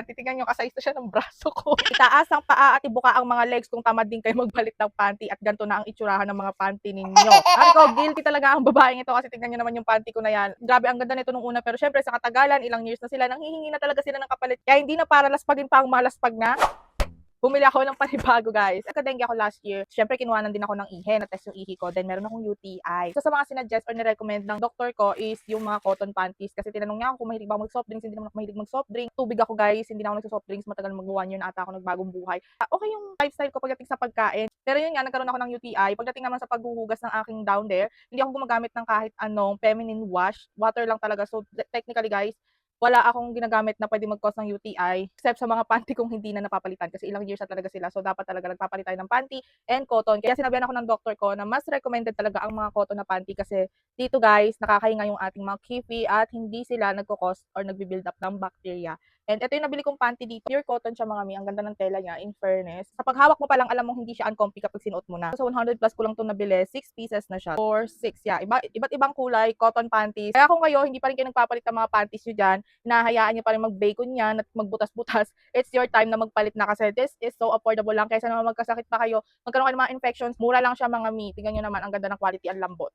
Titignan nyo, kasaysa siya ng braso ko. Itaas ang paa at ibuka ang mga legs kung tamad din kayo magpalit ng panty at ganito na ang itsurahan ng mga panty ninyo. Sabi ko, guilty talaga ang babaeng ito kasi tignan nyo naman yung panty ko na yan. Grabe, ang ganda nito nung una, pero syempre sa katagalan, ilang years na sila, nanghihingi na talaga sila ng kapalit. Kaya hindi na para laspagin pa ang malaspag na. Bumili ako ng panibago, guys. Nagka-dengue ako last year. Siyempre, kinuhanan din ako ng ihe. Na-test yung ihi ko. Then, meron akong UTI. So, sa mga sinuggest or nirecommend ng doktor ko is yung mga cotton panties. Kasi tinanong niya ako kung mahilig ba ako mag-soft drinks. Hindi naman ako mahilig mag-soft drink. Tubig ako, guys. Hindi na ako nag-soft drinks. Matagal mag-1 year na ata ako nagbagong buhay. Okay yung lifestyle ko pagdating sa pagkain. Pero yun nga, nagkaroon ako ng UTI. Pagdating naman sa paghuhugas ng aking down there, hindi ako gumagamit ng kahit anong feminine wash. Water lang talaga. So, technically, guys, wala akong ginagamit na pwede mag-cause ng UTI except sa mga panty kong hindi na napapalitan kasi ilang years na talaga sila. So, dapat talaga nagpapalit tayo ng panty and cotton. Kaya sinabihan ako ng doktor ko na mas recommended talaga ang mga cotton na panty kasi dito, guys, nakakahinga yung ating mga kifi at hindi sila nagko-cause or nagbi-build up ng bacteria. And ito yung nabili kong panty dito. Pure cotton siya, mga mi. Ang ganda ng tela niya, in fairness. Sa paghawak mo pa lang, alam mong hindi siya uncomfy kapag sinuot mo na. So, 100 plus ko lang ito nabili. 6 pieces na siya. Or 6, yeah. Iba't ibang kulay, cotton panties. Kaya kung kayo, hindi pa rin kayo nagpapalit ng mga panties nyo dyan, hinahayaan nyo pa rin mag-bacon yan at magbutas-butas, it's your time na magpalit na kasi this is so affordable lang. Kaysa naman magkasakit pa kayo, magkaroon kayo ng mga infections, mura lang siya, mga mi. Tingnan nyo naman, ang ganda ng quality, ang lambot.